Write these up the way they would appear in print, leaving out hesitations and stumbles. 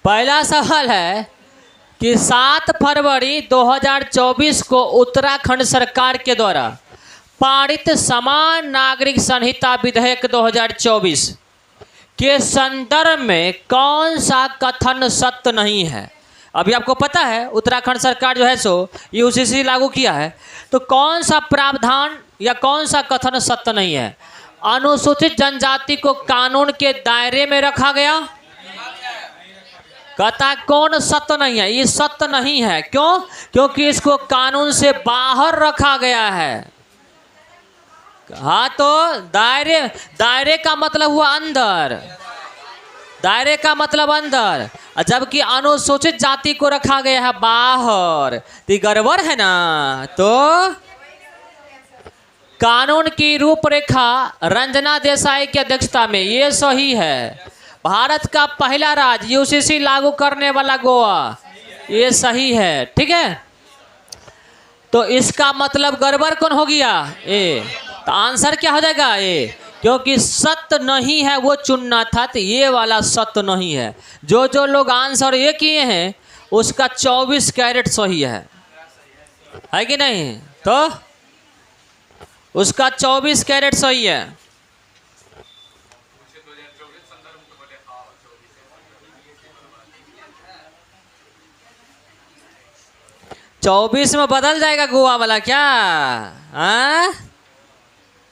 पहला सवाल है कि 7 फरवरी 2024 को उत्तराखंड सरकार के द्वारा पारित समान नागरिक संहिता विधेयक 2024 के संदर्भ में कौन सा कथन सत्य नहीं है। अभी आपको पता है उत्तराखंड सरकार जो है सो यूसीसी लागू किया है, तो कौन सा प्रावधान या कौन सा कथन सत्य नहीं है। अनुसूचित जनजाति को कानून के दायरे में रखा गया, कहता है कौन सत्य नहीं है, ये सत्य नहीं है। क्यों? क्योंकि इसको कानून से बाहर रखा गया है। हाँ, तो दायरे का मतलब हुआ अंदर, दायरे का मतलब अंदर, जबकि अनुसूचित जाति को रखा गया है बाहर। तो गड़बड़ है ना। तो कानून की रूपरेखा रंजना देसाई की अध्यक्षता में ये सही है। भारत का पहला राज्य यूसीसी लागू करने वाला गोवा, ये सही है। ठीक है, तो इसका मतलब गड़बड़ कौन हो गया? ए। तो आंसर क्या हो जाएगा? ए। क्योंकि सत्य नहीं है वो चुनना था, तो ये वाला सत्य नहीं है। जो लोग आंसर ये किए हैं उसका 24 कैरेट सही है कि नहीं? तो उसका 24 कैरेट सही है। चौबीस में बदल जाएगा गोवा वाला क्या? हाँ,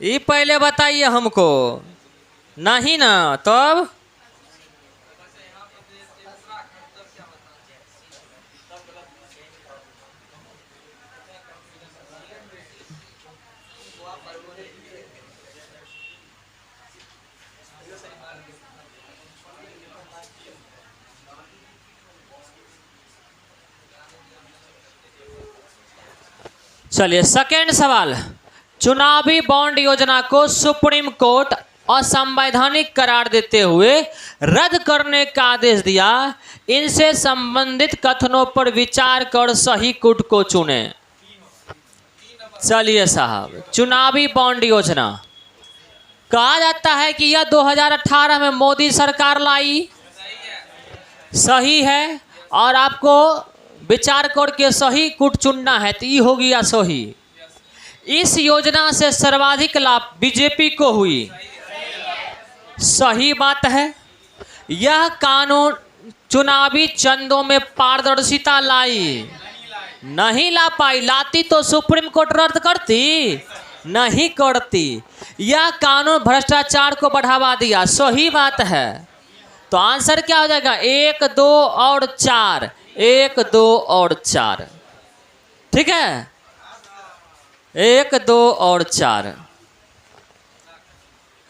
ये पहले बताइए हमको। नहीं ना, तब चलिए सेकेंड सवाल। चुनावी बॉन्ड योजना को सुप्रीम कोर्ट असंवैधानिक करार देते हुए रद्द करने का आदेश दिया। इनसे संबंधित कथनों पर विचार कर सही कूट को चुने। चलिए साहब, चुनावी बॉन्ड योजना कहा जाता है कि यह 2018 में मोदी सरकार लाई, सही है। और आपको विचार करके सही कूट चुनना है, तो ये हो गया सही। इस योजना से सर्वाधिक लाभ बीजेपी को हुई, सही बात है। यह कानून चुनावी चंदों में पारदर्शिता लाई, नहीं ला पाई। लाती तो सुप्रीम कोर्ट रद्द करती, नहीं करती। यह कानून भ्रष्टाचार को बढ़ावा दिया, सही बात है। तो आंसर क्या हो जाएगा? 1, 2 और 4। 1, 2 और 4। ठीक है, 1, 2 और 4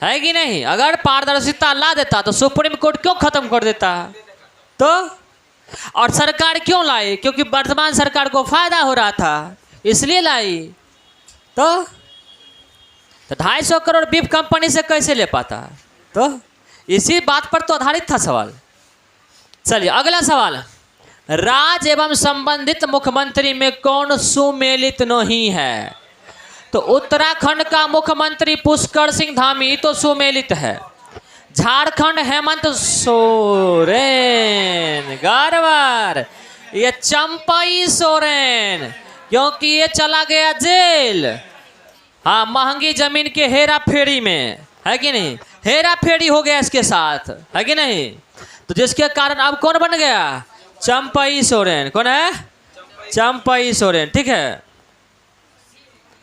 है कि नहीं? अगर पारदर्शिता ला देता तो सुप्रीम कोर्ट क्यों खत्म कर देता? तो और सरकार क्यों लाई? क्योंकि वर्तमान सरकार को फायदा हो रहा था, इसलिए लाई। तो 250 करोड़ बीफ कंपनी से कैसे ले पाता? तो इसी बात पर तो आधारित था सवाल। चलिए अगला सवाल। राज्य एवं संबंधित मुख्यमंत्री में कौन सुमेलित नहीं है? तो उत्तराखंड का मुख्यमंत्री पुष्कर सिंह धामी तो सुमेलित है। झारखंड हेमंत सोरेन गरवर, ये चंपई सोरेन, क्योंकि ये चला गया जेल। हाँ, महंगी जमीन के हेरा फेरी में, है कि नहीं? हेरा फेरी हो गया इसके साथ, है कि नहीं? तो जिसके कारण अब कौन बन गया? चंपई सोरेन। कौन है? चंपई सोरेन। ठीक है,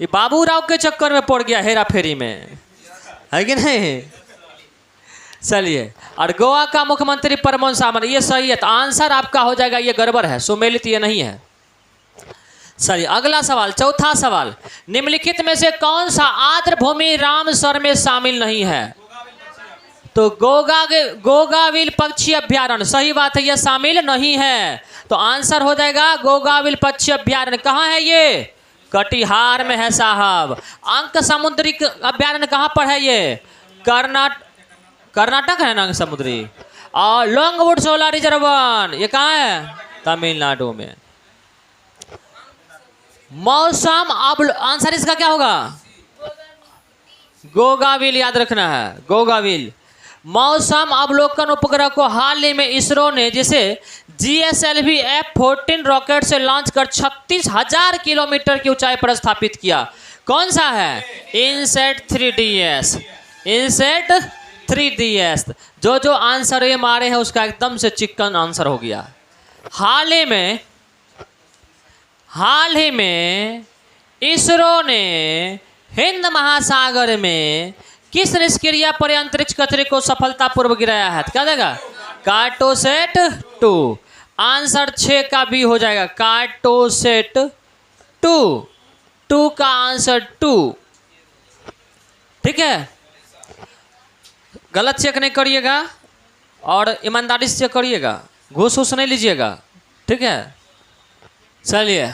ये बाबू राव के चक्कर में पड़ गया हेरा फेरी में, है कि नहीं? चलिए, और गोवा का मुख्यमंत्री प्रमोद सावंत, ये सही है। तो आंसर आपका हो जाएगा, ये गड़बड़ है, सुमेलित ये नहीं है। चलिए अगला सवाल, चौथा सवाल। निम्नलिखित में से कौन सा आर्द्र भूमि रामसर में शामिल नहीं है? तो गोगाविल पक्षी अभ्यारण्य, सही बात है, यह शामिल नहीं है। तो आंसर हो जाएगा गोगाविल पक्षी अभ्यारण्य। कहाँ है ये? कटिहार में है साहब। अंक समुद्री अभ्यारण्य कहाँ पर है? ये कर्नाटक है ना अंक समुद्री। और लॉन्गवुड सोलर रिजर्व ये कहाँ है? तमिलनाडु में। मौसम, अब आंसर इसका क्या होगा? गोगाविल, याद रखना है, गोगाविल। मौसम अवलोकन उपग्रह को हाल ही में इसरो ने जिसे GSLV F-14 रॉकेट से लॉन्च कर 36,000 किलोमीटर की ऊंचाई पर स्थापित किया। कौन सा है? इनसेट 3DS। इनसेट 3DS। जो आंसर ये मारे हैं उसका एकदम से चिकन आंसर हो गया। हाल ही में इसरो ने हिंद महासागर में किस निष्क्रिय पर अंतरिक्ष कचरे को सफलतापूर्वक गिराया है? क्या देगा? कार्टोसेट 2। आंसर 6 का बी हो जाएगा। कार्टोसेट 2 का आंसर 2। ठीक है, गलत चेक नहीं करिएगा और ईमानदारी से चेक करिएगा, घूस नहीं लीजिएगा। ठीक है, चलिए।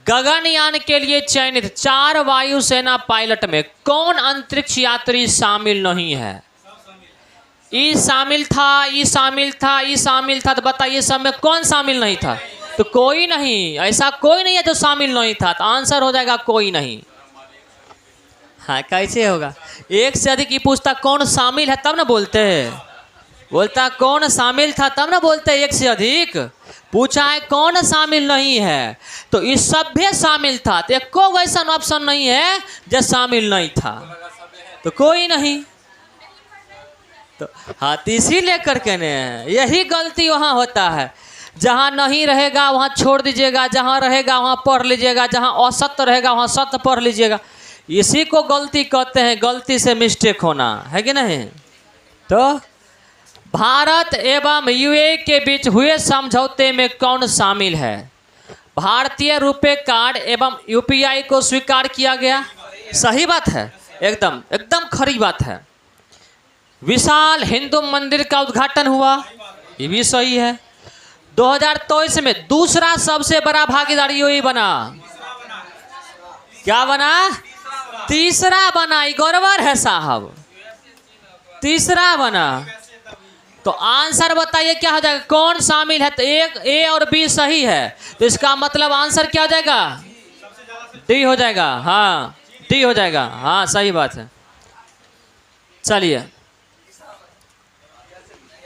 गगनयान के लिए चयनित 4 वायुसेना पायलट में कौन अंतरिक्ष यात्री शामिल नहीं है? ई शामिल था, ई शामिल था, ई शामिल था। तो बताइए सब में कौन शामिल नहीं था? तो कोई नहीं, ऐसा कोई नहीं है जो शामिल नहीं था। तो आंसर हो जाएगा कोई नहीं। हाँ, कैसे होगा? एक से अधिक ही पूछता कौन शामिल है तब ना बोलते हैं। बोलता कौन शामिल था तब ना बोलते एक से अधिक। पूछा है कौन शामिल नहीं है, तो इस सभ्य शामिल था। तो एक को वैसा ऑप्शन नहीं है जो शामिल नहीं था, तो कोई नहीं। तो हाँ, इसी लेकर के ने यही गलती वहाँ होता है। जहाँ नहीं रहेगा वहाँ छोड़ दीजिएगा, जहाँ रहेगा वहाँ पढ़ लीजिएगा, जहाँ असत्य रहेगा वहाँ सत्य पढ़ लीजिएगा। इसी को गलती कहते हैं, गलती से मिस्टेक होना, है कि नहीं? तो भारत एवं UAE के बीच हुए समझौते में कौन शामिल है? भारतीय रुपए कार्ड एवं UPI को स्वीकार किया गया। सही बात है, एकदम खरी बात है। विशाल हिंदू मंदिर का उद्घाटन हुआ, ये भी सही है। 2023 में दूसरा सबसे बड़ा भागीदारी UAE बना। क्या बना? तीसरा बना। ये गौरवर है साहब, तीसरा बना। तो आंसर बताइए क्या हो जाएगा? कौन शामिल है? तो एक ए और बी सही है, तो इसका मतलब आंसर क्या हो जाएगा? डी हो जाएगा। हाँ, डी हो जाएगा। हाँ, सही बात है। चलिए,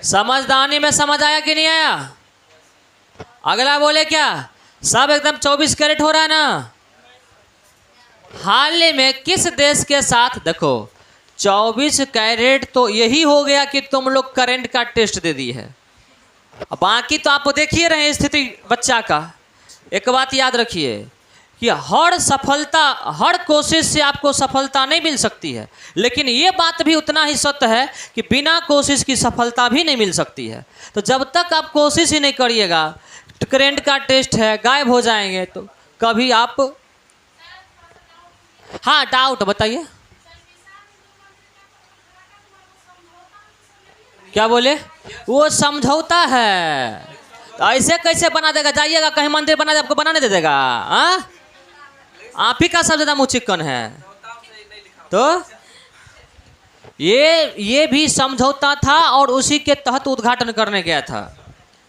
समझदानी में समझ आया कि नहीं आया? अगला बोले क्या? सब एकदम 24 कैरेट हो रहा है ना? हाल ही में किस देश के साथ, देखो 24 कैरेट तो यही हो गया कि तुम लोग करंट का टेस्ट दे दी है। बाकी तो आप देखिए रहे स्थिति बच्चा का। एक बात याद रखिए कि हर कोशिश से आपको सफलता नहीं मिल सकती है, लेकिन ये बात भी उतना ही सत्य है कि बिना कोशिश की सफलता भी नहीं मिल सकती है। तो जब तक आप कोशिश ही नहीं करिएगा, करंट का टेस्ट है, गायब हो जाएंगे, तो कभी आप। हाँ, डाउट बताइए। क्या बोले? वो समझौता है, तो ऐसे कैसे बना देगा? जाइएगा कहीं मंदिर बना दे, आपको बनाने दे देगा? हाँ, आप ही का सबसे ज़्यादा मुँह चिकन है। तो ये भी समझौता था और उसी के तहत उद्घाटन करने गया था।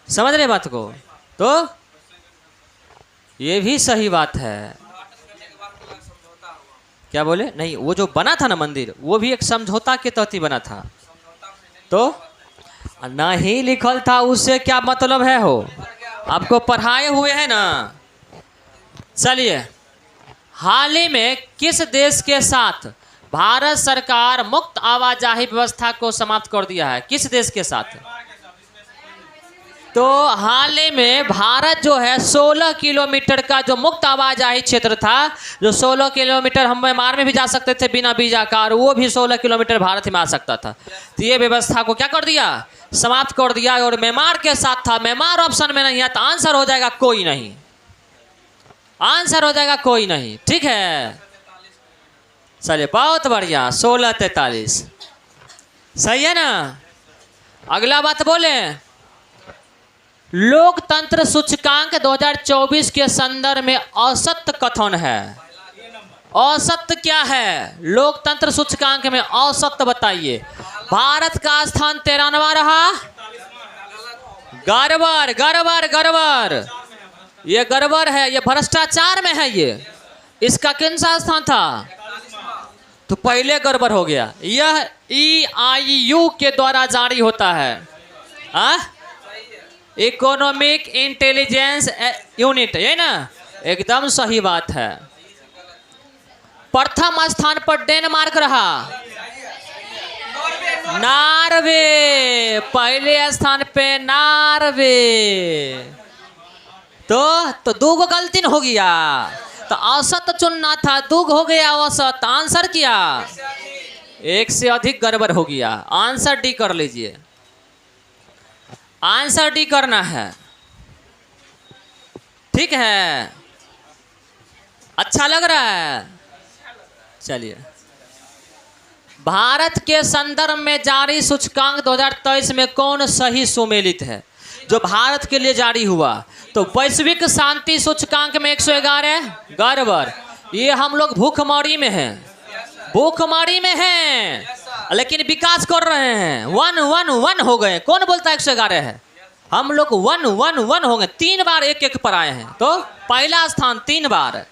समझ रहे बात को? तो ये भी सही बात है। क्या बोले? नहीं, वो जो बना था ना मंदिर, वो भी एक समझौता के तहत ही बना था। तो नहीं लिखल था, उससे क्या मतलब है? हो आपको पढ़ाए हुए हैं ना। चलिए, हाल ही में किस देश के साथ भारत सरकार मुक्त आवाजाही व्यवस्था को समाप्त कर दिया है? किस देश के साथ? तो हाल ही में भारत जो है 16 किलोमीटर का जो मुक्त आवाजाही क्षेत्र था, जो 16 किलोमीटर हम म्यांमार में भी जा सकते थे बिना वीजा का, और वो भी 16 किलोमीटर भारत में आ सकता था। तो ये व्यवस्था को क्या कर दिया? समाप्त कर दिया। और म्यांमार के साथ था, म्यांमार ऑप्शन में नहीं है, तो आंसर हो जाएगा कोई नहीं। आंसर हो जाएगा कोई नहीं। ठीक है, चलिए, बहुत बढ़िया। 1643 सही है ना? अगला बात बोले, लोकतंत्र सूचकांक 2024 के संदर्भ में औसत कथन है। औसत क्या है? लोकतंत्र सूचकांक में औसत बताइए। भारत का स्थान 13वां रहा। गड़बड़ गड़बड़ गड़बड़, ये गड़बड़ है, ये भ्रष्टाचार में है। ये इसका कौन सा स्थान था? तो पहले गड़बड़ हो गया। यह EIU के द्वारा जारी होता है, इकोनॉमिक इंटेलिजेंस यूनिट, ये ना एकदम सही बात है। प्रथम स्थान पर डेनमार्क रहा, नॉर्वे पहले स्थान पे नार्वे। तो दो गो गलती हो गया, तो औसत चुनना था, दो हो गया औसत। आंसर क्या? एक से अधिक गड़बड़ हो गया। आंसर डी कर लीजिए, आंसर डी करना है, ठीक है? अच्छा लग रहा है? चलिए, भारत के संदर्भ में जारी सूचकांक 2023 में कौन सही सुमेलित है? जो भारत के लिए जारी हुआ, तो वैश्विक शांति सूचकांक में 111 गड़बड़। ये हम लोग भूखमरी में हैं, भूखमरी में हैं, लेकिन विकास कर रहे हैं। 111 हो गए। कौन बोलता है 111 है? हम लोग 111 हो गए, 3 बार एक एक पर आए हैं। तो पहला स्थान 3 बार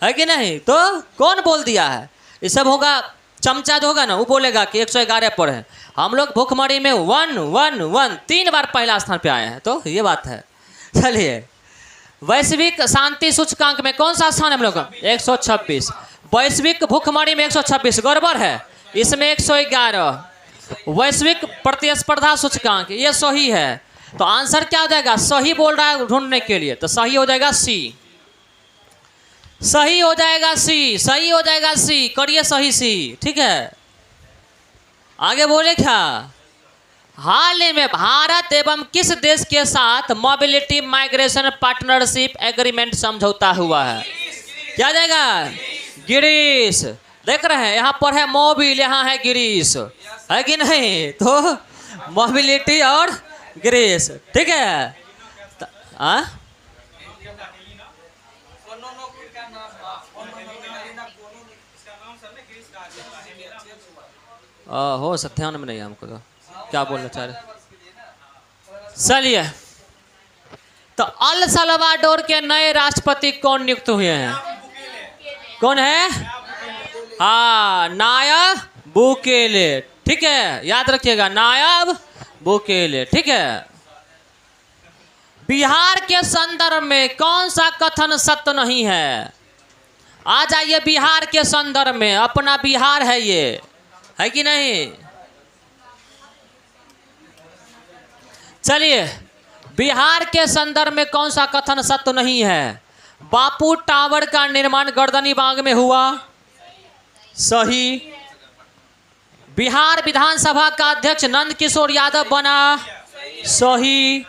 है कि नहीं? तो कौन बोल दिया है? ये सब होगा, चमचा जो होगा ना वो बोलेगा कि 111 पर है। हम लोग भूखमरी में 111 3 बार पहला स्थान पे आए हैं। तो ये बात है। चलिए, वैश्विक शांति सूचकांक में कौन सा स्थान है हम लोग? 126। वैश्विक भूखमरी में 126 गड़बड़ है, इसमें 111। वैश्विक प्रतिस्पर्धा सूचकांक ये सही है। तो आंसर क्या हो जाएगा? सही बोल रहा है ढूंढने के लिए, तो सही हो जाएगा सी, सही हो जाएगा सी, सही हो जाएगा सी। करिए सही सी, ठीक है? आगे बोले क्या? हाल ही में भारत एवं किस देश के साथ मोबिलिटी माइग्रेशन पार्टनरशिप एग्रीमेंट समझौता हुआ है? क्या जाएगा? ग्रीस। देख रहे हैं यहाँ पर है मोबिल, यहाँ है ग्रीस, है कि नहीं? तो मोबिलिटी और ग्रीस, ठीक है? हो ध्यान में नहीं है हमको, तो क्या बोलना चाह रहे? चलिए, तो अल सल्वाडोर के नए राष्ट्रपति कौन नियुक्त हुए हैं? कौन है? हाँ, नायब बुकेले, ठीक है? याद रखिएगा, नायब बुकेले, ठीक है? बिहार के संदर्भ में कौन सा कथन सत्य नहीं है? आ जाइए बिहार के संदर्भ में, अपना बिहार है ये, है कि नहीं? चलिए, बिहार के संदर्भ में कौन सा कथन सत्य नहीं है? बापू टावर का निर्माण गर्दनीबाग में हुआ, सही। बिहार विधानसभा का अध्यक्ष नंद किशोर यादव बना, सही।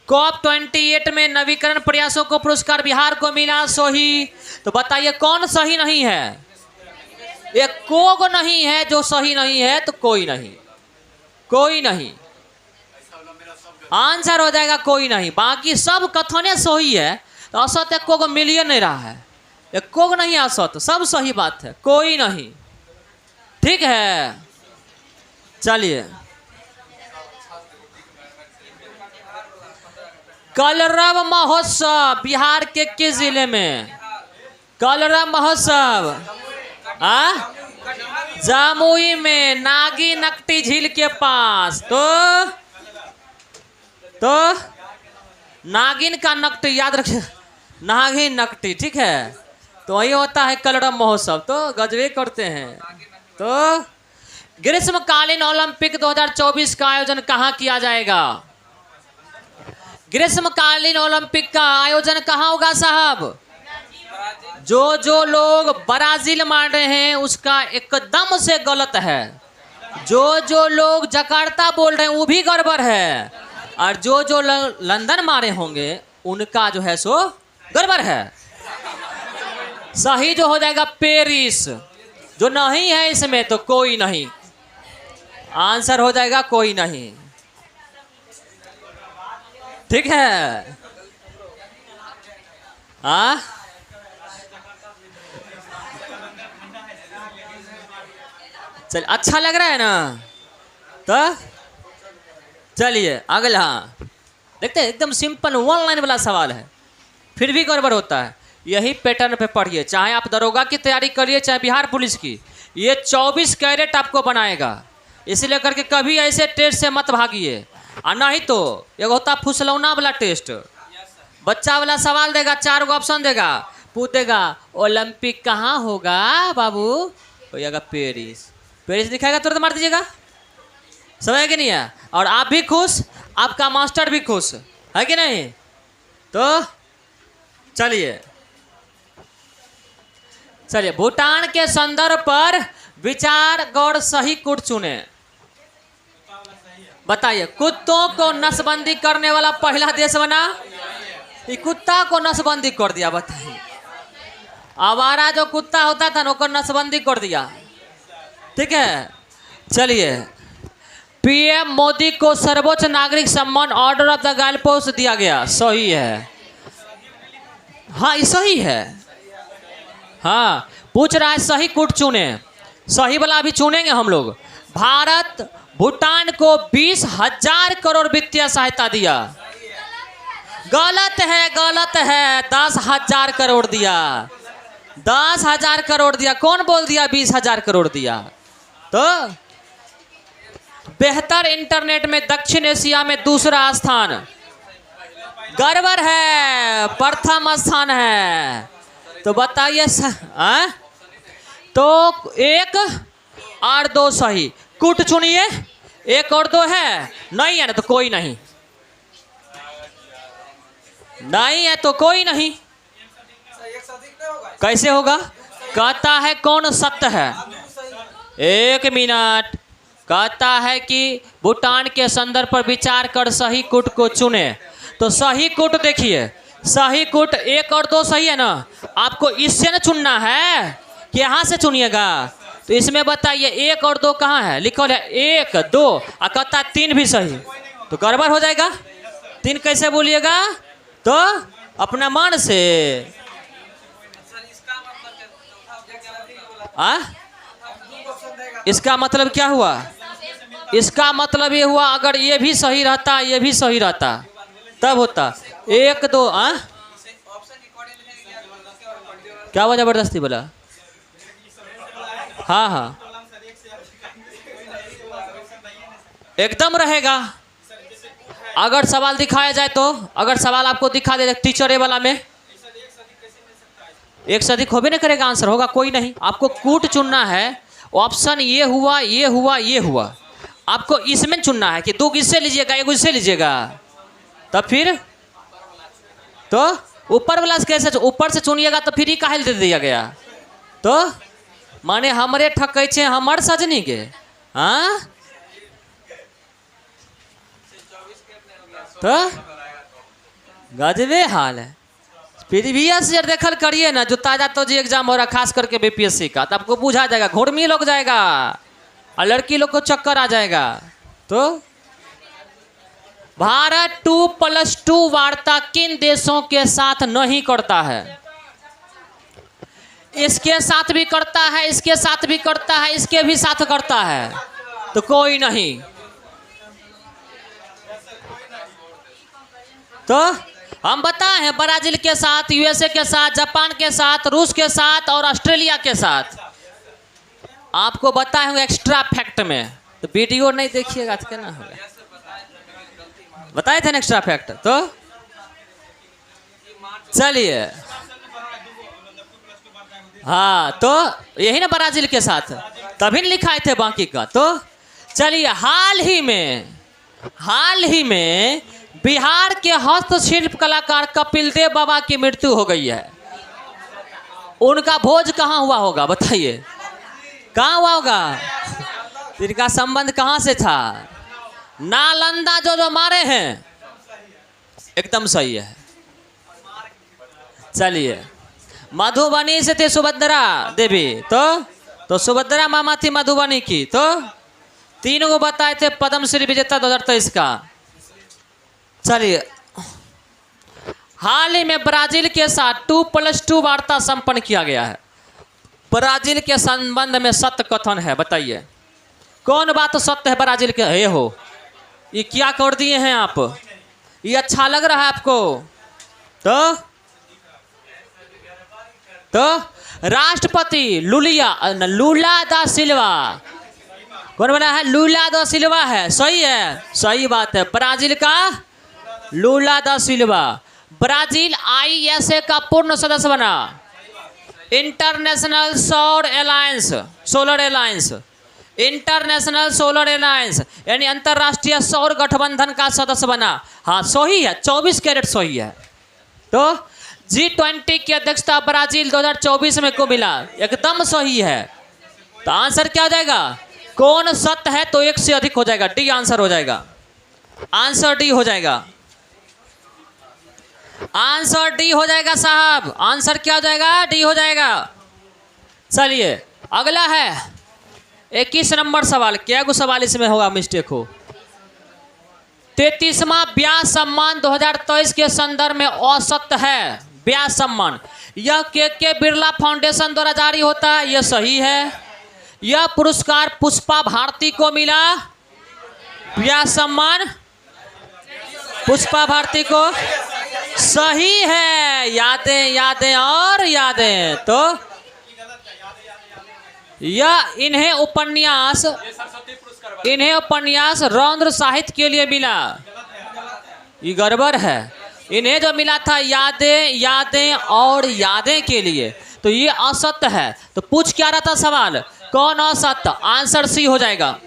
COP28 में नवीकरण प्रयासों को पुरस्कार बिहार को मिला, सही। तो बताइए कौन सही नहीं है? एक कोग नहीं है जो सही नहीं है, तो कोई नहीं, कोई नहीं। आंसर हो जाएगा कोई नहीं। बाकी सब कथने सही है, तो असत एक कोग मिल ही नहीं रहा है, एक कोग नहीं असत, सब सही बात है, कोई नहीं, ठीक है? चलिए, कलरव महोत्सव बिहार के किस जिले में? कलरव महोत्सव जमुई में, नागी नकटी झील के पास। तो नागिन का नकटी याद रखिए, नागिन नकटी, ठीक है? तो वही होता है कलरव महोत्सव। तो गजबे करते हैं। तो ग्रीष्मकालीन ओलंपिक 2024 का आयोजन कहाँ किया जाएगा? ग्रीष्मकालीन ओलंपिक का आयोजन कहाँ होगा साहब? जो लोग ब्राजील मान रहे हैं उसका एकदम से गलत है। जो लोग जकार्ता बोल रहे हैं वो भी गड़बड़ है, और जो लंदन मारे होंगे उनका जो है सो गड़बड़ है। सही जो हो जाएगा पेरिस, जो नहीं है इसमें तो कोई नहीं। आंसर हो जाएगा कोई नहीं, ठीक है? हाँ, चल, अच्छा लग रहा है ना? तो चलिए अगला देखते हैं। एकदम सिंपल 1 लाइन वाला सवाल है, फिर भी गड़बड़ होता है। यही पैटर्न पे पढ़िए, चाहे आप दरोगा की तैयारी करिए चाहे बिहार पुलिस की। ये 24 कैरेट आपको बनाएगा। इसलिए करके कभी ऐसे टेस्ट से मत भागिए। और नहीं तो एक होता फुसलौना वाला टेस्ट, बच्चा वाला सवाल देगा, 4 गो ऑप्शन देगा, पूछेगा ओलंपिक कहाँ होगा बाबू, होगा पेरिस। पेरिस दिखाएगा तुरंत मार दीजिएगा, समझ कि नहीं है। और आप भी खुश, आपका मास्टर भी खुश है कि नहीं। तो चलिए चलिए, भूटान के संदर्भ पर विचार गौर सही कूट चुने। बताइए, कुत्तों को नसबंदी करने वाला पहला देश बना, ये कुत्ता को नसबंदी कर दिया। बताइए, आवारा जो कुत्ता होता था ना, उसको नसबंदी कर दिया। ठीक है, चलिए, पीएम मोदी को सर्वोच्च नागरिक सम्मान ऑर्डर ऑफ द गालपोस्ट दिया गया। सही है, हाँ ये सही है। हाँ, पूछ रहा है सही कूट चुने, सही वाला अभी चुनेंगे हम लोग। भारत भूटान को 20,000 करोड़ वित्तीय सहायता दिया। गलत है, गलत है, 10,000 करोड़ दिया, 10,000 करोड़ दिया। कौन बोल दिया 20,000 करोड़ दिया? तो बेहतर इंटरनेट में दक्षिण एशिया में दूसरा स्थान, गड़बड़ है, प्रथम स्थान है। तो बताइए तो 1 और 2 सही, कूट चुनिए। 1 और 2 है, नहीं है ना तो कोई नहीं, नहीं है तो कोई नहीं। कैसे होगा? कहता है कौन सत्य है। 1 मिनट, कहता है कि भूटान के संदर्भ पर विचार कर सही कूट को चुने। तो सही कूट देखिए, सही कूट 1 और 2 सही है ना। आपको इससे ना चुनना है कि यहाँ से चुनिएगा। तो इसमें बताइए 1 और 2 कहाँ है? लिखो है 1 2, और कहता 3 भी सही, तो गड़बड़ हो जाएगा। 3 कैसे बोलिएगा? तो अपना मन से इसका मतलब क्या हुआ? इसका मतलब ये हुआ अगर ये भी सही रहता, ये भी सही रहता, तब होता 1 2। क्या हुआ? जबरदस्ती बोला? हाँ हाँ, एकदम रहेगा। अगर सवाल दिखाया जाए तो, अगर सवाल आपको दिखा दे टीचर ए वाला में, 1 से अधिक होबे नहीं करेगा, आंसर होगा कोई नहीं। आपको कूट चुनना है, ऑप्शन ये हुआ, ये हुआ, ये हुआ। आपको इसमें चुनना है कि 2 इससे लीजिएगा, 1 इससे लीजिएगा, तब फिर तो ऊपर वाला कैसे? ऊपर से चुनिएगा तो फिर ही काहे दे दिया गया? तो माने हमरे ठकै छे हमर सजनी के। हाँ, तो गजबे हाल है। प्रीवियस ईयर देखल करिए ना, जो ताजा तो जी एग्जाम हो रहा, खास करके बीपीएससी का, तो आपको बुझा जाएगा, घुड़मी लोग जाएगा और लड़की लोग को चक्कर आ जाएगा। तो भारत 2+2 वार्ता किन देशों के साथ नहीं करता है? इसके साथ भी करता है, इसके साथ भी करता है, इसके भी साथ करता है, तो कोई नहीं। तो हम बताए हैं ब्राजील के साथ, यूएसए के साथ, जापान के साथ, रूस के साथ और ऑस्ट्रेलिया के साथ। आपको बताए हैं एक्स्ट्रा फैक्ट में, तो वीडियो नहीं देखिएगा तो क्या ना होगा। बताए थे ना एक्स्ट्रा फैक्ट। तो चलिए, हाँ, तो यही ना ब्राजील के साथ, तभी लिखाए थे बाकी का। तो चलिए, हाल ही में बिहार के हस्तशिल्प कलाकार कपिल देव बाबा की मृत्यु हो गई है। उनका भोज कहाँ हुआ होगा? बताइए, कहाँ हुआ होगा? इनका संबंध कहाँ से था? नालंदा जो मारे हैं, एकदम सही है। चलिए, मधुबनी से थे सुभद्रा देवी, तो सुभद्रा मामा थी मधुबनी की। तो 3 को बताए थे पद्मश्री विजेता 2023 का। चलिए, हाल ही में ब्राजील के साथ 2+2 वार्ता संपन्न किया गया है। ब्राजील के संबंध में सत्य कथन है। बताइए कौन बात सत्य है ब्राजील के? हे हो, ये क्या कर दिए हैं आप? ये अच्छा लग रहा है आपको? तो राष्ट्रपति लूला दा सिल्वा। कौन बना है? लूला दा सिल्वा है। सही है, सही बात है। ब्राजील का लूला दा सिल्वा। ब्राजील ISA का पूर्ण सदस्य बना। इंटरनेशनल सौर alliance, solar alliance, international solar alliance यानी अंतरराष्ट्रीय सौर गठबंधन का सदस्य बना। हाँ सही है, 24 कैरेट सही है। तो G20 की अध्यक्षता ब्राजील 2024 में को मिला, एकदम सही है। तो आंसर क्या हो जाएगा? कौन सत्य है तो एक से अधिक हो जाएगा, डी आंसर हो जाएगा। आंसर डी हो जाएगा, आंसर डी हो जाएगा साहब। आंसर क्या हो जाएगा? डी हो जाएगा। चलिए अगला है 21 नंबर सवाल। क्या को सवाल इसमें होगा मिस्टेक हो? 33वां ब्यास सम्मान 2023 के संदर्भ में औसत है। ब्यास सम्मान यह के बिरला फाउंडेशन द्वारा जारी होता है, यह सही है। यह पुरस्कार पुष्पा भारती को मिला। ब्यास सम्मान पुष्पा भारती को सही है। यादें यादें और यादें। तो यह इन्हें उपन्यास रौद्र साहित्य के लिए मिला। ये गड़बड़ है। इन्हें जो मिला था यादें यादें और यादें के लिए, तो ये असत्य है। तो पूछ क्या रहा था सवाल? कौन असत्य? आंसर सी हो जाएगा,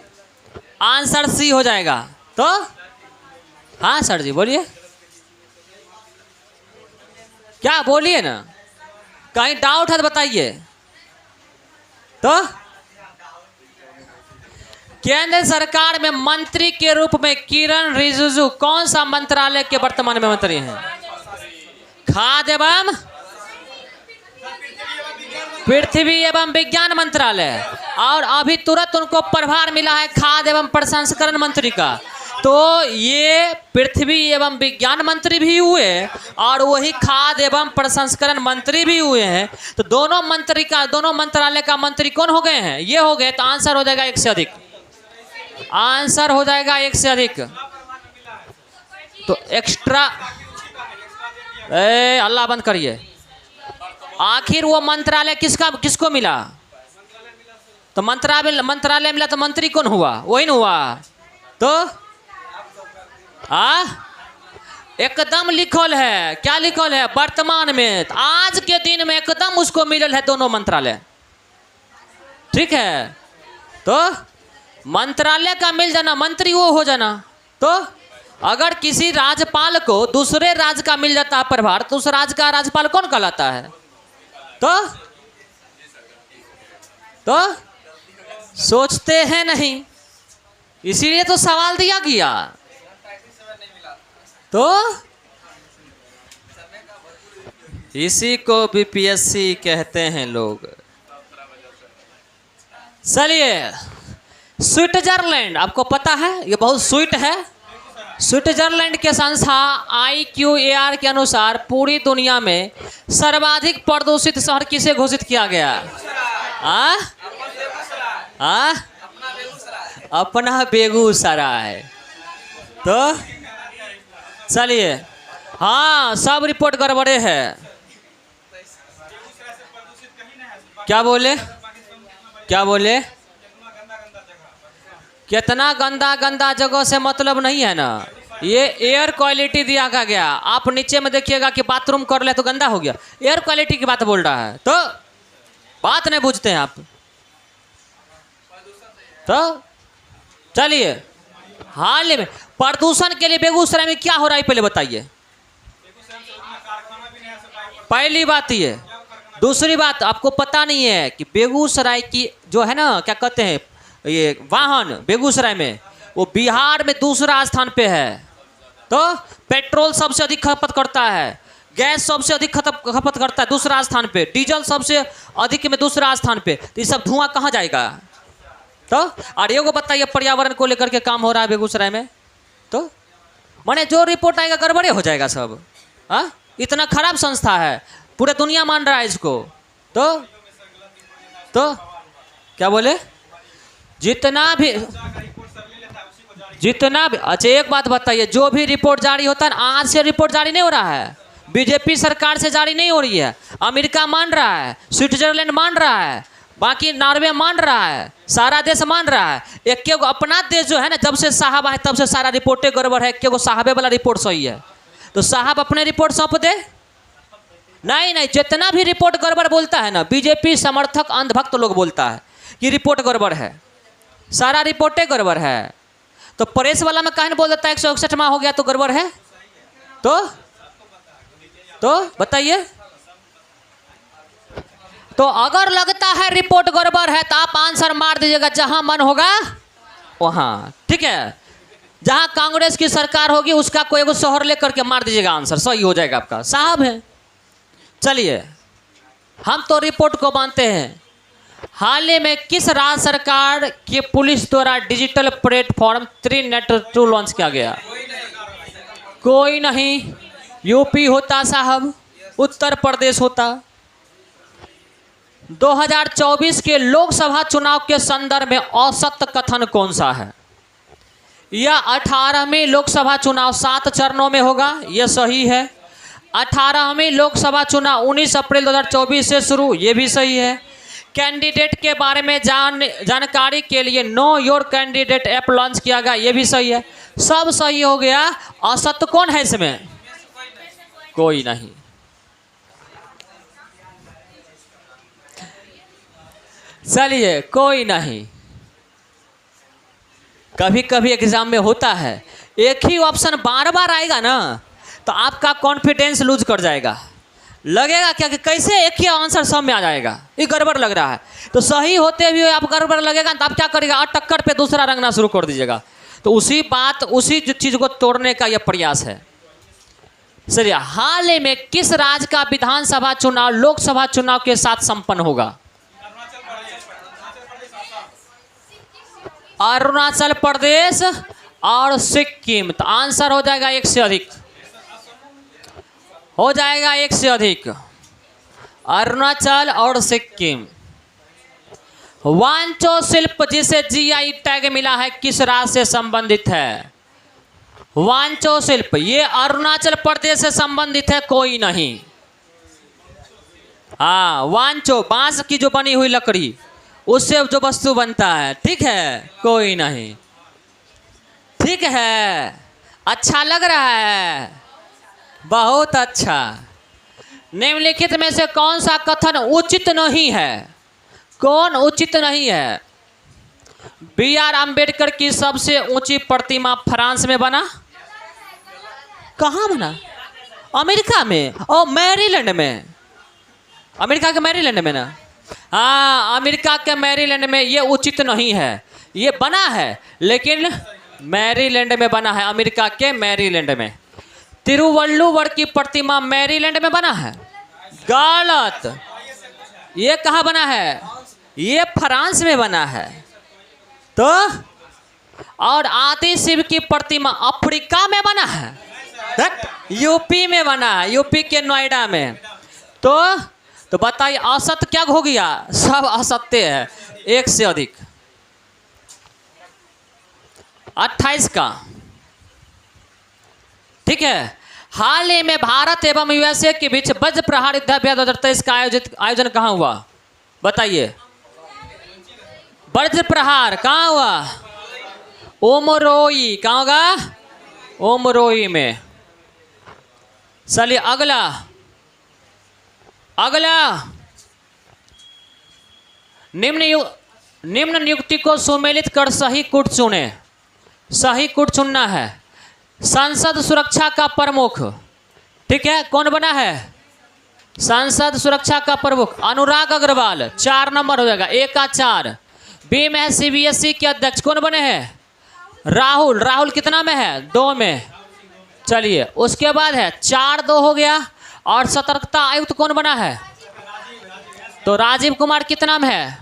आंसर सी हो जाएगा। तो हाँ सर जी बोलिए, क्या बोलिए ना, कहीं डाउट है तो बताइए। तो केंद्र सरकार में मंत्री के रूप में किरण रिजिजू कौन सा मंत्रालय के वर्तमान में मंत्री हैं? खाद्य एवं पृथ्वी एवं विज्ञान मंत्रालय। और अभी तुरंत उनको प्रभार मिला है खाद्य एवं प्रसंस्करण मंत्री का। तो ये पृथ्वी एवं विज्ञान मंत्री भी हुए और वही खाद्य एवं प्रसंस्करण मंत्री भी हुए हैं। तो दोनों मंत्रालय का मंत्री कौन हो गए हैं? ये हो गए। तो आंसर हो जाएगा एक से अधिक, आंसर हो जाएगा एक से अधिक। तो एक्स्ट्रा अल्लाह बंद करिए। आखिर वो मंत्रालय किसको मिला? तो मंत्रालय मिला तो मंत्री कौन हुआ? वही न हुआ। तो एकदम लिखल है। क्या लिखल है? वर्तमान में, आज के दिन में एकदम उसको मिलल है दोनों मंत्रालय। ठीक है, तो मंत्रालय का मिल जाना, मंत्री वो हो जाना। तो अगर किसी राज्यपाल को दूसरे राज्य का मिल जाता है प्रभार, तो उस राज्य का राज्यपाल कौन कहलाता है? तो सोचते हैं नहीं, इसीलिए तो सवाल दिया गया। तो इसी को BPSC कहते हैं लोग। चलिए स्विट्जरलैंड, आपको पता है ये बहुत स्वीट है। स्विट्जरलैंड के संस्था IQAR के अनुसार पूरी दुनिया में सर्वाधिक प्रदूषित शहर किसे घोषित किया गया? अपना बेगूसराय। तो चलिए, हाँ सब रिपोर्ट गड़बड़े है। क्या बोले? क्या बोले? कितना गंदा गंदा जगह से मतलब नहीं है ना। ये एयर क्वालिटी दिया गया। आप नीचे में देखिएगा कि बाथरूम कर ले तो गंदा हो गया, एयर क्वालिटी की बात बोल रहा है। तो बात नहीं पूछते हैं आप। तो चलिए, हाल में प्रदूषण के लिए बेगूसराय में क्या हो रहा है पहले बताइए। पहली बात ये। दूसरी बात, आपको पता नहीं है कि बेगूसराय की जो है ना, क्या कहते हैं, ये वाहन बेगूसराय में वो बिहार में दूसरा स्थान पे है। तो पेट्रोल सबसे अधिक खपत करता है, गैस सबसे अधिक खपत करता है दूसरा स्थान पे, डीजल सबसे अधिक में दूसरा स्थान पे। तो ये सब धुआं कहाँ जाएगा? तो और ये को बताइए, पर्यावरण को लेकर के काम हो रहा है बेगूसराय में। तो माने जो रिपोर्ट आएगा गड़बड़े हो जाएगा सब। इतना खराब संस्था है, पूरे दुनिया मान रहा है इसको। तो क्या बोले? जितना भी अच्छा एक बात बताइए, जो भी रिपोर्ट जारी होता है आज से रिपोर्ट जारी नहीं हो रहा है, बीजेपी सरकार से जारी नहीं हो रही है, अमेरिका मान रहा है, स्विट्जरलैंड मान रहा है, बाकी नॉर्वे मान रहा है, सारा देश मान रहा है। एक अपना देश जो है ना, जब से साहब आए तब से सारा रिपोर्टें गड़बड़ है, एक साहबे वाला रिपोर्ट सही है। तो साहब अपने रिपोर्ट सौंप दे। नहीं नहीं, जितना भी रिपोर्ट गड़बड़ बोलता है ना, बीजेपी समर्थक अंधभक्त लोग बोलता है कि रिपोर्ट गड़बड़ है, सारा रिपोर्टें गड़बड़ है। तो प्रेस वाला में कहने बोल देता है 161वां हो गया तो गड़बड़ है। तो बताइए, तो अगर लगता है रिपोर्ट गड़बड़ है तो आप आंसर मार दीजिएगा जहां मन होगा वहां, ठीक है। जहां कांग्रेस की सरकार होगी उसका कोई एगो शहर लेकर के मार दीजिएगा, आंसर सही हो जाएगा आपका, साहब है। चलिए, हम तो रिपोर्ट को मानते हैं। हाल ही में किस राज्य सरकार की पुलिस द्वारा डिजिटल प्लेटफॉर्म 3 नेट 2 लॉन्च किया गया? कोई नहीं, यूपी होता साहब, उत्तर प्रदेश होता। 2024 के लोकसभा चुनाव के संदर्भ में औसत कथन कौन सा है? यह 18वें लोकसभा चुनाव 7 चरणों में होगा, यह सही है। 18वें लोकसभा चुनाव 19 अप्रैल 2024 से शुरू, यह भी सही है। कैंडिडेट के बारे में जानकारी के लिए know your candidate app launch किया गया, यह भी सही है। सब सही हो गया। औसत कौन है इसमें? कोई नहीं। चलिए, कोई नहीं। कभी कभी एग्जाम में होता है, एक ही ऑप्शन बार बार आएगा ना तो आपका कॉन्फिडेंस लूज कर जाएगा, लगेगा क्या कि कैसे एक ही आंसर सब में आ जाएगा, ये गड़बड़ लग रहा है। तो सही होते हुए आप गड़बड़ लगेगा तो आप क्या करेगा, टक्कर पे दूसरा रंगना शुरू कर दीजिएगा। तो उसी चीज को तोड़ने का यह प्रयास है। चलिए, हाल ही में किस राज्य का विधानसभा चुनाव लोकसभा चुनाव के साथ संपन्न होगा? अरुणाचल प्रदेश और सिक्किम। तो आंसर हो जाएगा 1 से अधिक, हो जाएगा 1 से अधिक। अरुणाचल और सिक्किम। वांचो शिल्प जिसे जीआई टैग मिला है किस राज्य से संबंधित है? वांचो शिल्प ये अरुणाचल प्रदेश से संबंधित है, कोई नहीं। हाँ, वांचो बांस की जो बनी हुई लकड़ी, उससे जो वस्तु बनता है, ठीक है, कोई नहीं। ठीक है, अच्छा लग रहा है, बहुत अच्छा। निम्नलिखित में से कौन सा कथन उचित नहीं है? कौन उचित नहीं है? BR अम्बेडकर की सबसे ऊंची प्रतिमा फ्रांस में बना। कहाँ बना? अमेरिका में और मैरीलैंड में। अमेरिका के मैरीलैंड में ना? हाँ, अमेरिका के मैरीलैंड में। ये उचित नहीं है, ये बना है लेकिन मैरीलैंड में बना है, अमेरिका के मैरीलैंड में। तिरुवल्लुवर की प्रतिमा मैरीलैंड में बना है, गलत। ये कहाँ बना है? ये फ्रांस में बना है। तो और आदि शिव की प्रतिमा अफ्रीका में बना है, यूपी में बना है, यूपी के नोएडा में। तो बताइए औसत क्या हो गया? सब असत्य है, 1 से अधिक। 28 का, ठीक है। हाल ही में भारत एवं यूएसए के बीच वज्र प्रहार युद्धाभ्यास 2023 का आयोजन कहाँ हुआ? बताइए। वज्र प्रहार कहाँ हुआ? उमरोई। कहाँ होगा? उमरोई में। चलिए अगला निम्न नियुक्ति को सुमेलित कर सही कूट चुने। सही कूट चुनना है। संसद सुरक्षा का प्रमुख, ठीक है, कौन बना है? संसद सुरक्षा का प्रमुख अनुराग अग्रवाल, 4 नंबर हो जाएगा, 1 का 4। बी में है CBSE के अध्यक्ष, कौन बने हैं? राहुल कितना में है? 2 में। चलिए, उसके बाद है 4-2 हो गया। और सतर्कता आयुक्त कौन बना है? तो राजीव कुमार कितना में है?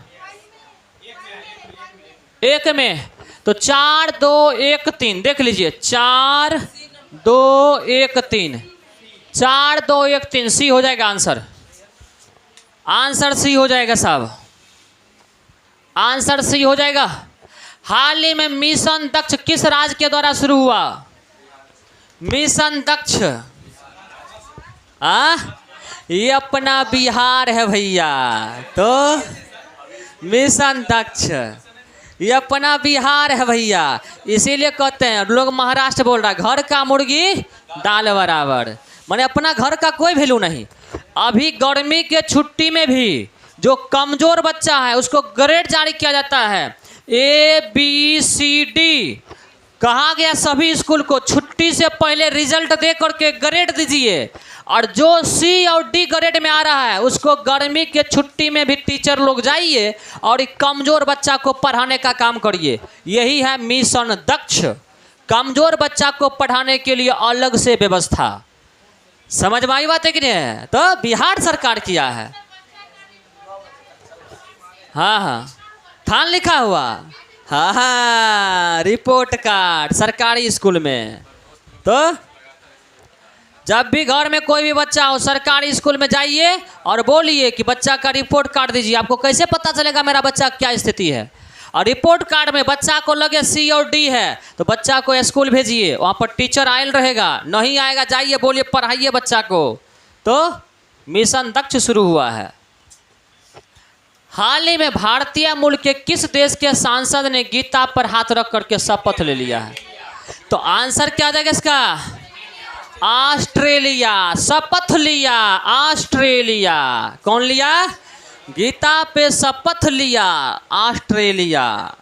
1 में। तो 4-2-1-3 देख लीजिए, 4-2-1-3, 4-2-1-3 सी हो जाएगा आंसर। आंसर सी हो जाएगा साहब, आंसर सी हो जाएगा। हाल ही में मिशन दक्ष किस राज्य के द्वारा शुरू हुआ? मिशन दक्ष, ये अपना बिहार है भैया। तो मिशन दक्ष ये अपना बिहार है भैया, इसीलिए कहते हैं लोग महाराष्ट्र बोल रहा है घर का मुर्गी दाल बराबर, माने अपना घर का कोई वैल्यू नहीं। अभी गर्मी के छुट्टी में भी जो कमजोर बच्चा है उसको ग्रेड जारी किया जाता है, ABCD कहा गया सभी स्कूल को छुट्टी से पहले रिजल्ट दे करके ग्रेड दीजिए, और जो C और D ग्रेड में आ रहा है उसको गर्मी के छुट्टी में भी टीचर लोग जाइए और एक कमजोर बच्चा को पढ़ाने का काम करिए। यही है मिशन दक्ष, कमजोर बच्चा को पढ़ाने के लिए अलग से व्यवस्था। समझ में आई बात है कि नहीं? तो बिहार सरकार किया है। हाँ हाँ थान लिखा हुआ, हाँ हाँ रिपोर्ट कार्ड सरकारी स्कूल में। तो जब भी घर में कोई भी बच्चा हो सरकारी स्कूल में जाइए और बोलिए कि बच्चा का रिपोर्ट कार्ड दीजिए। आपको कैसे पता चलेगा मेरा बच्चा क्या स्थिति है? और रिपोर्ट कार्ड में बच्चा को लगे C और D है तो बच्चा को स्कूल भेजिए, वहाँ पर टीचर आयल रहेगा, नहीं आएगा जाइए बोलिए पढ़ाइए बच्चा को। तो मिशन दक्ष शुरू हुआ है। हाल ही में भारतीय मूल के किस देश के सांसद ने गीता पर हाथ रख करके शपथ ले लिया है? तो आंसर क्या जाएगा इसका? ऑस्ट्रेलिया। शपथ लिया ऑस्ट्रेलिया। कौन लिया? गीता पे शपथ लिया ऑस्ट्रेलिया।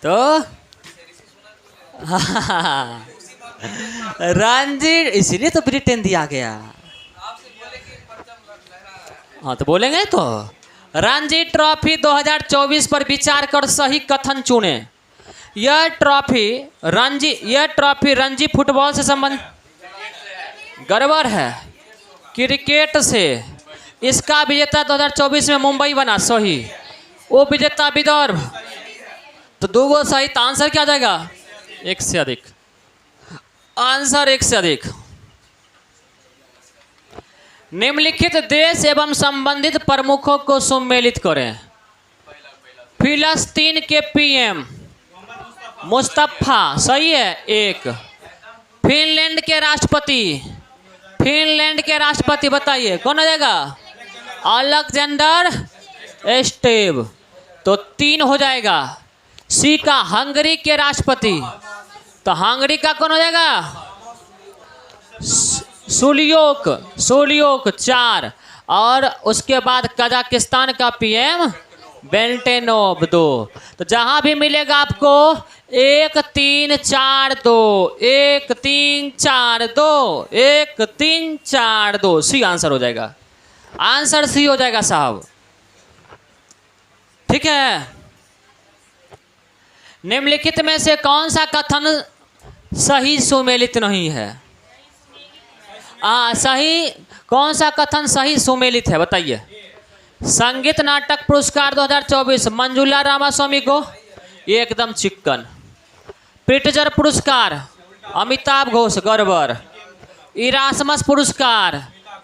तो रणजी, इसीलिए तो ब्रिटेन दिया गया। हाँ तो बोलेंगे तो रणजी ट्रॉफी 2024 पर विचार कर सही कथन चुने। यह ट्रॉफी रणजी फुटबॉल से संबंधित गड़बड़ है, क्रिकेट से। इसका विजेता 2024 में मुंबई बना, सही। वो विजेता विदर्भ। तो दो गो सही, तो आंसर क्या जाएगा? एक से अधिक। आंसर एक से अधिक। निम्नलिखित देश एवं संबंधित प्रमुखों को सम्मिलित करें। फिलिस्तीन के PM मुस्तफा, सही है एक। फिनलैंड के राष्ट्रपति बताइए कौन आ जाएगा? अलेक्जेंडर स्टेव। तो 3 हो जाएगा। C का हंगरी के राष्ट्रपति, तो हंगरी का कौन हो जाएगा? सुलियोक 4। और उसके बाद कजाकिस्तान का PM बेल्टेनोव 2। तो जहां भी मिलेगा आपको 1 3 4 2 1 3 4 2 1 3 4 2 C आंसर हो जाएगा। आंसर C हो जाएगा साहब, ठीक है। निम्नलिखित में से कौन सा कथन सही सुमेलित नहीं है? सही, कौन सा कथन सही सुमेलित है बताइए। संगीत नाटक पुरस्कार 2024 मंजुला रामास्वामी को, ये एकदम चिक्कन। प्रिट्जर पुरस्कार अमिताभ घोष, गड़बड़। इरासमस पुरस्कार,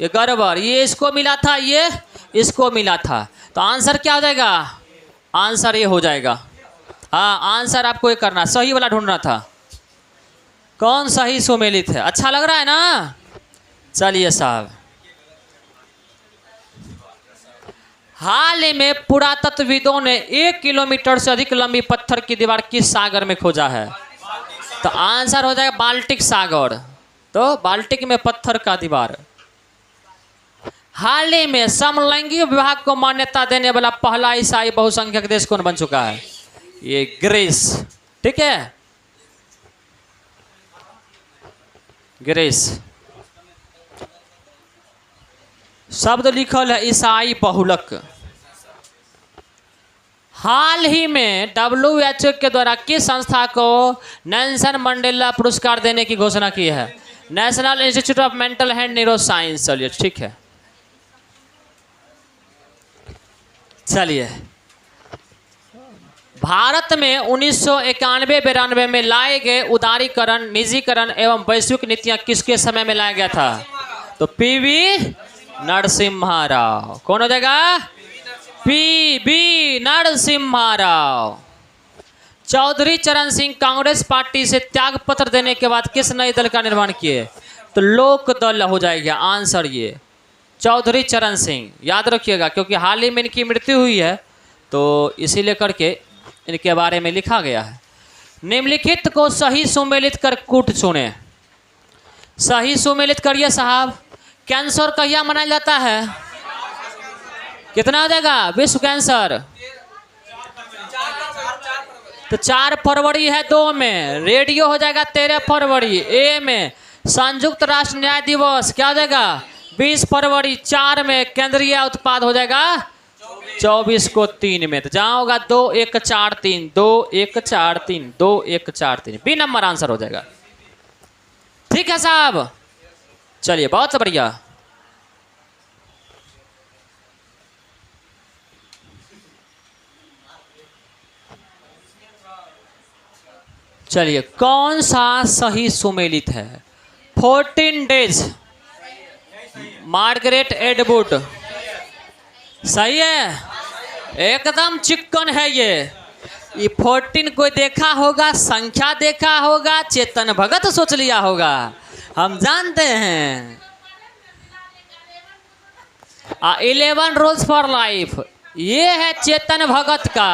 ये गड़बड़, ये इसको मिला था, ये इसको मिला था। तो आंसर क्या हो जाएगा? आंसर ये हो जाएगा। हाँ आंसर आपको ये करना, सही वाला ढूंढना था। कौन सही सुमेलित है? अच्छा लग रहा है ना? चलिए साहब, हाल ही में पुरातत्वविदों ने 1 किलोमीटर से अधिक लंबी पत्थर की दीवार किस सागर में खोजा है? तो आंसर हो जाएगा बाल्टिक सागर। तो बाल्टिक में पत्थर का दीवार। हाल ही में समलैंगिक विवाह को मान्यता देने वाला पहला ईसाई बहुसंख्यक देश कौन बन चुका है? ये ग्रीस, ठीक है, ग्रीस। शब्द लिखल है ईसाई बहुलक। हाल ही में WHO के द्वारा किस संस्था को नेल्सन मंडेला पुरस्कार देने की घोषणा की है? National institute of mental and neuro science. चलिए ठीक है, चलिए। भारत में 1991-92 में लाए गए उदारीकरण, निजीकरण एवं वैश्विक नीतियां किसके समय में लाया गया था? तो PV नरसिम्हा राव। कौन हो जाएगा? PV नरसिम्हा राव। चौधरी चरण सिंह कांग्रेस पार्टी से त्याग पत्र देने के बाद किस नए दल का निर्माण किए? तो लोक दल हो जाएगा आंसर ये, चौधरी चरण सिंह। याद रखिएगा क्योंकि हाल ही में इनकी मृत्यु हुई है, तो इसीलिए करके इनके बारे में लिखा गया है। निम्नलिखित को सही सुमेलित कर कूट चुने। सही सुमेलित करिए साहब। कैंसर कहिया मनाया जाता है? कितना हो जाएगा विश्व कैंसर? तो 4 फरवरी है 2 में, रेडियो हो जाएगा 13 फरवरी, ए में संयुक्त राष्ट्र न्याय दिवस क्या हो जाएगा 20 फरवरी, 4 में केंद्रीय उत्पाद हो जाएगा 24 को 3 में। तो जहाँ होगा 2 1 4 3, 2 1 4 3, 2 1 4 3, बी नंबर आंसर हो जाएगा। ठीक है साहब, चलिए बहुत बढ़िया। चलिए कौन सा सही सुमेलित है? 14 डेज, मार्गरेट एडवुड। सही है, एकदम चिकन है ये 14 कोई देखा होगा, संख्या देखा होगा, चेतन भगत सोच लिया होगा, हम जानते हैं। 11 रूल्स फॉर लाइफ, ये है चेतन भगत का,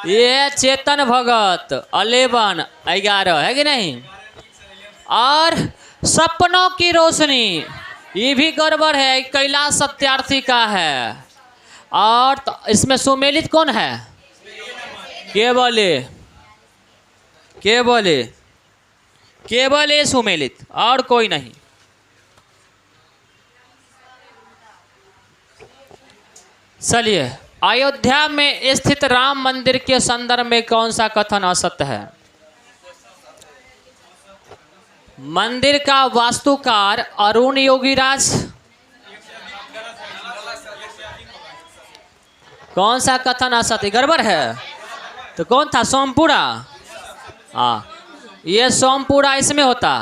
ये है चेतन भगत। 11 है कि नहीं? और सपनों की रोशनी, ये भी गड़बड़ है, कैलाश सत्यार्थी का है। और तो इसमें सुमेलित कौन है? केवल सुमेलित, और कोई नहीं। चलिए, अयोध्या में स्थित राम मंदिर के संदर्भ में कौन सा कथन असत्य है? मंदिर का वास्तुकार अरुण योगीराज। कौन सा कथन असत्य? गड़बड़ है। तो कौन था? सोमपुरा। हाँ, ये सोमपुरा इसमें होता,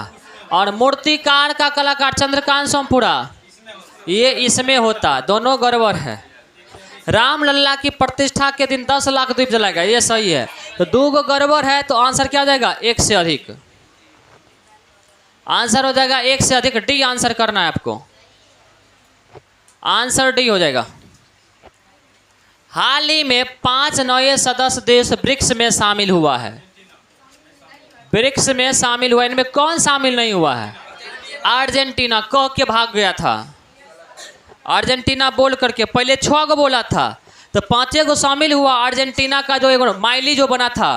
और मूर्तिकार का कलाकार चंद्रकांत सोमपुरा ये इसमें होता, दोनों गड़बड़ है। राम लल्ला की प्रतिष्ठा के दिन 10 लाख दीप जलाएगा, ये सही है। तो 2 गो गड़बड़ है, तो आंसर क्या हो जाएगा? 1 से अधिक। आंसर हो जाएगा 1 से अधिक, डी आंसर करना है आपको, आंसर डी हो जाएगा। हाल ही में 5 नए सदस्य देश ब्रिक्स में शामिल हुआ है। ब्रिक्स में शामिल हुआ, इनमें कौन शामिल नहीं हुआ है? अर्जेंटीना। कह के भाग गया था अर्जेंटीना बोल करके, पहले 6 गो बोला था, तो 5 गो शामिल हुआ। अर्जेंटीना का जो एक माइली जो बना था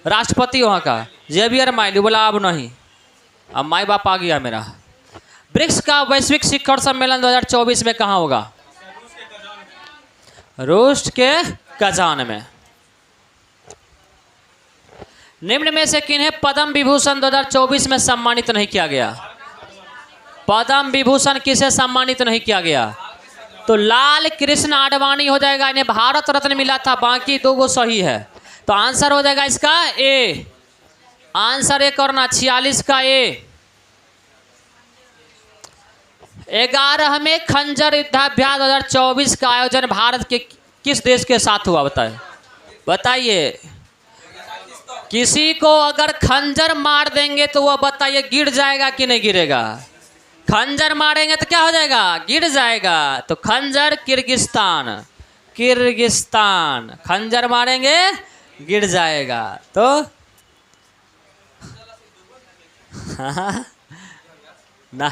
राष्ट्रपति वहाँ का, जेवियर माइली, बोला अब नहीं, अब माई बाप आ गया मेरा। ब्रिक्स का वैश्विक शिखर सम्मेलन 2024 में कहाँ होगा? रूस के कजान में। निम्न में से किन्हें पद्म विभूषण 2024 में सम्मानित नहीं किया गया? पद्म विभूषण किसे सम्मानित नहीं किया गया? तो लाल कृष्ण आडवाणी हो जाएगा, इन्हें भारत रत्न मिला था, बाकी 2 गो सही है। तो आंसर हो जाएगा इसका ए, आंसर ए करना, 46 का ए। 11वें खंजर युद्धाभ्यास 2024 का आयोजन भारत के किस देश के साथ हुआ? बताइए। किसी को अगर खंजर मार देंगे तो वह बताइए गिर जाएगा कि नहीं गिरेगा? खंजर मारेंगे तो क्या हो जाएगा? गिर जाएगा। तो खंजर किर्गिस्तान, खंजर मारेंगे गिर जाएगा। तो ना,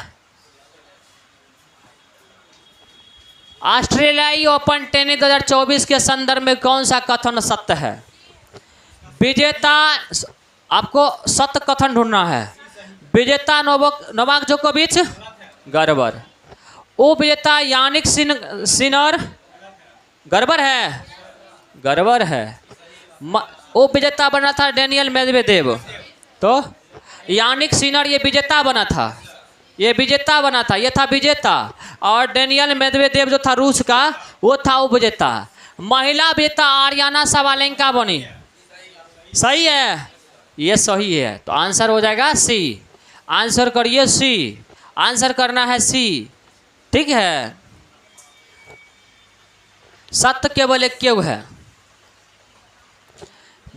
ऑस्ट्रेलियाई ओपन टेनिस 2024 के संदर्भ में कौन सा कथन सत्य है? विजेता, आपको सत्य कथन ढूंढना है। विजेता नोवाक जोकोविच, गड़बड़। उपविजेता यानिक सिनर, गड़बड़ है। उपविजेता बना था डेनियल मेदवेदेव, तो यानिक सिनर ये विजेता बना था, ये था विजेता। और डेनियल मेदवेदेव जो था रूस का, वो था उपविजेता। महिला विजेता आर्याना सवालेंका बनी। सही है, ये सही है। तो आंसर हो जाएगा सी, आंसर करिए सी, आंसर करना है सी। ठीक है, सत्य केवल एक क्यों है?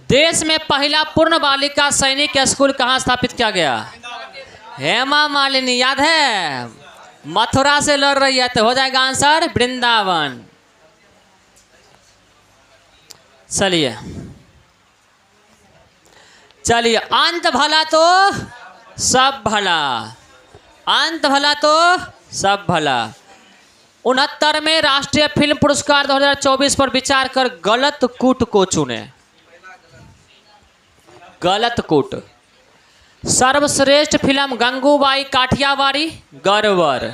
देश में पहला पूर्ण बालिका सैनिक स्कूल कहाँ स्थापित किया गया? हेमा मालिनी, याद है? मथुरा से लड़ रही है तो हो जाएगा आंसर वृंदावन। चलिए चलिए, अंत भला तो सब भला, अंत भला तो सब भला। 69वें राष्ट्रीय फिल्म पुरस्कार 2024 पर विचार कर गलत कूट को चुने। गलत कूट। सर्वश्रेष्ठ फिल्म गंगूबाई काठियावाड़ी, गरवर।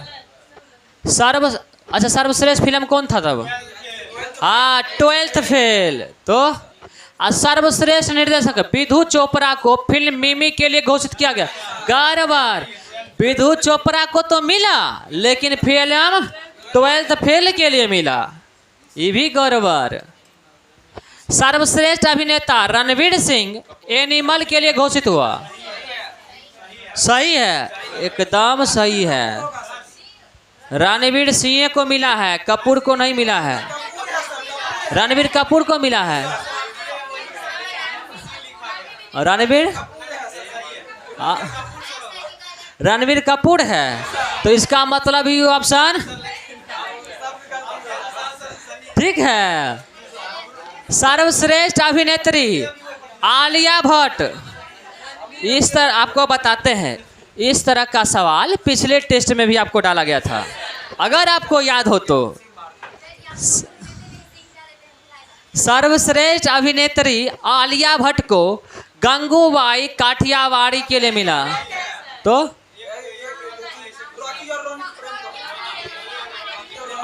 सर्वश्रेष्ठ फिल्म कौन था तब? हाँ, 12th फेल। तो सर्वश्रेष्ठ निर्देशक विधु चोपड़ा को फिल्म मिमी के लिए घोषित किया गया, गरवर। विधु चोपड़ा को तो मिला, लेकिन फिल्म 12th फेल के लिए मिला, ये भी गरवर। सर्वश्रेष्ठ अभिनेता रणवीर सिंह एनिमल के लिए घोषित हुआ। सही है, एकदम सही है। रणवीर सिंह को मिला है, कपूर को नहीं मिला है। रणवीर कपूर को मिला है। रणवीर कपूर है, तो इसका मतलब ही ऑप्शन ठीक है। सर्वश्रेष्ठ अभिनेत्री आलिया भट्ट। इस तरह आपको बताते हैं, इस तरह का सवाल पिछले टेस्ट में भी आपको डाला गया था, अगर आपको याद हो तो। सर्वश्रेष्ठ अभिनेत्री आलिया भट्ट को गंगूबाई काठियावाड़ी के लिए मिला। तो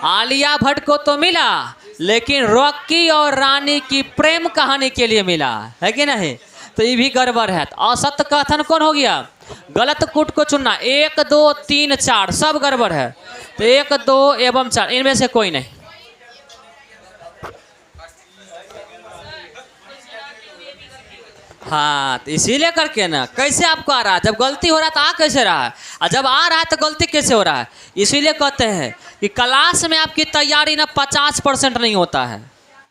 आलिया भट्ट को तो मिला, लेकिन रॉकी और रानी की प्रेम कहानी के लिए मिला है कि नहीं? तो ये भी गड़बड़ है। तो असत्य कथन कौन हो गया? गलत कूट को चुनना। 1 2 3 4 सब गड़बड़ है। तो 1 2 एवं 4 इनमें से कोई नहीं। हाँ, तो इसीलिए करके ना, कैसे आपको आ रहा है? जब गलती हो रहा है तो आ कैसे रहा है, और जब आ रहा है तो गलती कैसे हो रहा है? इसीलिए कहते हैं कि क्लास में आपकी तैयारी ना 50% नहीं होता है।